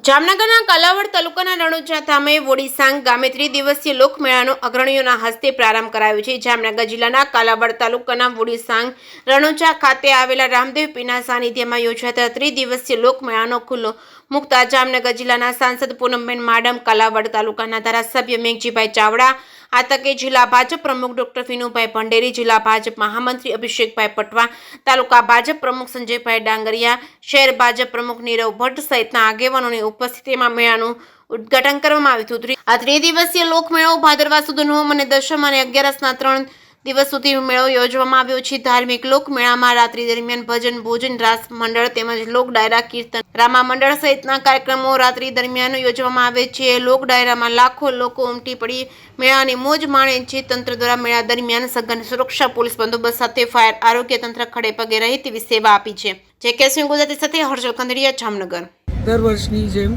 જામનગરના કાલાવડ તાલુકાના રણુજા ધામે વોડીસાંગ ગામે ત્રિદિવસીય લોકમેળાનો અગ્રણીઓના હસ્તે પ્રારંભ કરાયો છે। જામનગર જિલ્લાના કાલાવડ તાલુકાના વોડીસાંગ રણુજા ખાતે આવેલા રામદેવ પીરના સાનિધ્યમાં યોજાતા ત્રિદિવસીય લોકમેળાનો ખુલ્લો મુકતા જામનગર જિલ્લાના સાંસદ પૂનમબેન માડમ, કાલાવડ તાલુકાના ધારાસભ્ય મેઘજીભાઈ ચાવડા, આ તકે જિલ્લા ભાજપ પ્રમુખ ડોક્ટર ફીનુભાઈ ભંડેરી, જિલ્લા ભાજપ મહામંત્રી અભિષેકભાઈ પટવા, તાલુકા ભાજપ પ્રમુખ સંજયભાઈ ડાંગરિયા, શહેર ભાજપ પ્રમુખ નીરવ ભટ્ટ સહિતના આગેવાનોની ઉપસ્થિતિમાં મેળાનું ઉદ્ઘાટન કરવામાં આવ્યું હતું। આ ત્રિદિવસીય લોકમેળો ભાદરવા સુદ નોમ અને દશમ અને 11ના 3 દિવસ સુધી મેળો યોજવામાં આવ્યો છે। ધાર્મિક લોકમેળામાં રાત્રિ દરમિયાન ભજન, ભોજન, રાસ મંડળ તેમજ લોક ડાયરા, કીર્તન, રામા મંડળ સહિતના કાર્યક્રમો રાત્રિ દરમિયાન યોજવામાં આવે છે। લોક ડાયરામાં લાખો લોકો ઉમટી પડી મેળાની મોજ માણે છે। તંત્ર દ્વારા મેળા દરમિયાન સઘન સુરક્ષા પોલીસ બંદોબસ્ત સાથે ફાયર આરોગ્ય તંત્ર ખડે પગે રહી તેવી સેવા આપી છે। જે સિંહ ગુજરાતી સાથે હર્ષલ કંદડિયા, જામનગર। દર વર્ષની જેમ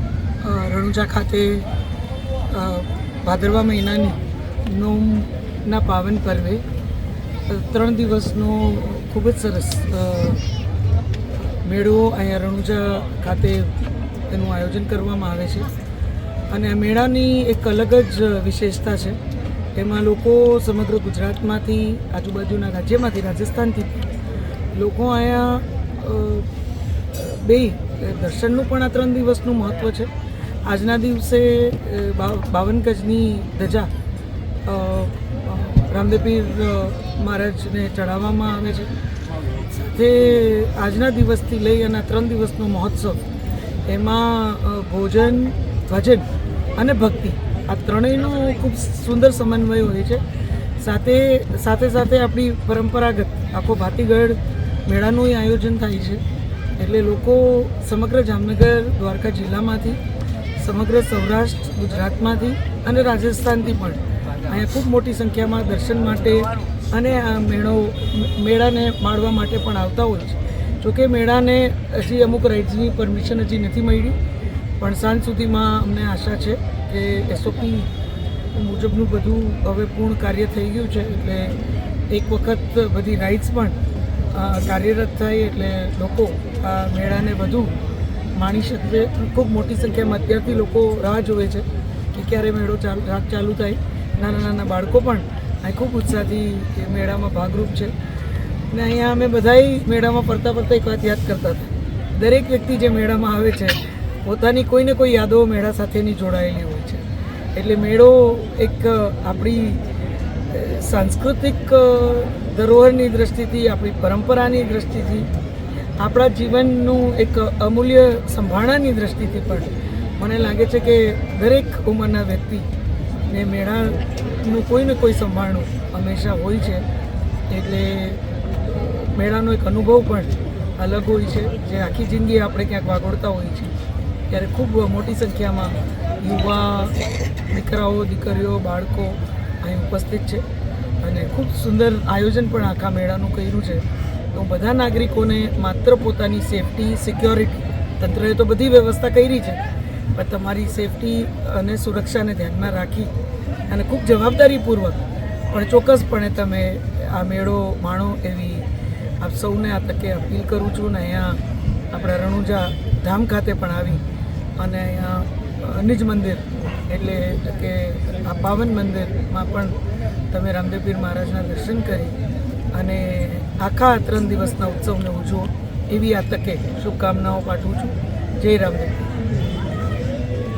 રણુજા ખાતે ભાદરવા મહિનાની નોમના પાવન પર્વે 3 દિવસનો ખૂબ જ સરસ મેળો અહીંયા રણુજા ખાતે એનું આયોજન કરવામાં આવે છે અને આ મેળાની એક અલગ જ વિશેષતા છે। એમાં લોકો સમગ્ર ગુજરાતમાંથી, આજુબાજુના રાજ્યમાંથી, રાજસ્થાનથી લોકો અહીંયા બે દર્શનનું પણ આ 3 દિવસનું મહત્ત્વ છે। આજના દિવસે 52 ગજની ધજા રામદેવ પીર મહારાજને ચડાવવામાં આવે છે। સાથે આજના દિવસથી લઈ અને 3 દિવસનો મહોત્સવ, એમાં ભોજન, ભજન અને ભક્તિ, આ ત્રણેયનો ખૂબ સુંદર સમન્વય હોય છે। સાથે આપણી પરંપરાગત આખો ભાતીગઢ મેળાનું આયોજન થાય છે। એટલે લોકો સમગ્ર જામનગર, દ્વારકા જિલ્લામાંથી, સમગ્ર સૌરાષ્ટ્ર, ગુજરાતમાંથી અને રાજસ્થાનથી પણ અહીંયા ખૂબ મોટી સંખ્યામાં દર્શન માટે અને આ મેળાને માણવા માટે પણ આવતા હોય છે। જોકે મેળાને હજી અમુક રાઇડ્સની પરમિશન હજી નથી મળી, પણ સાંજ સુધીમાં અમને આશા છે કે SOP મુજબનું બધું હવે પૂર્ણ કાર્ય થઈ ગયું છે। એટલે એક વખત બધી રાઇડ્સ પણ કાર્યરત થાય એટલે લોકો આ મેળાને વધુ માણી શકશે। ખૂબ મોટી સંખ્યામાં અત્યારથી લોકો રાહ જોવે છે કે ક્યારે મેળો ચાલુ થાય। નાના બાળકો પણ અહીં ખૂબ ઉત્સાહથી એ મેળામાં ભાગરૂપ છે અને અહીંયા અમે બધાય મેળામાં ફરતા એક વાત યાદ કરતા હતા। દરેક વ્યક્તિ જે મેળામાં આવે છે પોતાની કોઈને કોઈ યાદો મેળા સાથેની જોડાયેલી હોય છે। એટલે મેળો એક આપણી સાંસ્કૃતિક ધરોહરની દૃષ્ટિથી, આપણી પરંપરાની દૃષ્ટિથી, આપણા જીવનનું એક અમૂલ્ય સંભાળવાની દૃષ્ટિથી પણ મને લાગે છે કે દરેક ઉંમરના વ્યક્તિને મેળાનું કોઈને કોઈ સંભાળનું હંમેશા હોય છે। એટલે મેળાનો એક અનુભવ પણ અલગ હોય છે, જે આખી જિંદગી આપણે ક્યાંક વાગોળતા હોય છે ત્યારે ખૂબ મોટી સંખ્યામાં યુવા, દીકરાઓ, દીકરીઓ, બાળકો અહીં ઉપસ્થિત છે અને ખૂબ સુંદર આયોજન પણ આખા મેળાનું કર્યું છે। તો બધા નાગરિકોને માત્ર પોતાની સેફટી, સિક્યોરિટી, તંત્રએ તો બધી વ્યવસ્થા કરી છે, પણ તમારી સેફટી અને સુરક્ષાને ધ્યાનમાં રાખી અને ખૂબ જવાબદારીપૂર્વક પણ ચોક્કસપણે તમે આ મેળો માણો એવી આપ સૌને આ તકે અપીલ કરું છું। ને અહીંયા આપણા રણુજા ધામ ખાતે પણ આવી અને અહીંયા નિજ મંદિર એટલે કે આ પાવન મંદિરમાં પણ તમે રામદેવ પીર મહારાજના દર્શન કરી અને આખા 3 દિવસના ઉત્સવને ઉજવો એવી આ તકે શુભકામનાઓ પાઠવું છું। જય રામદેવ।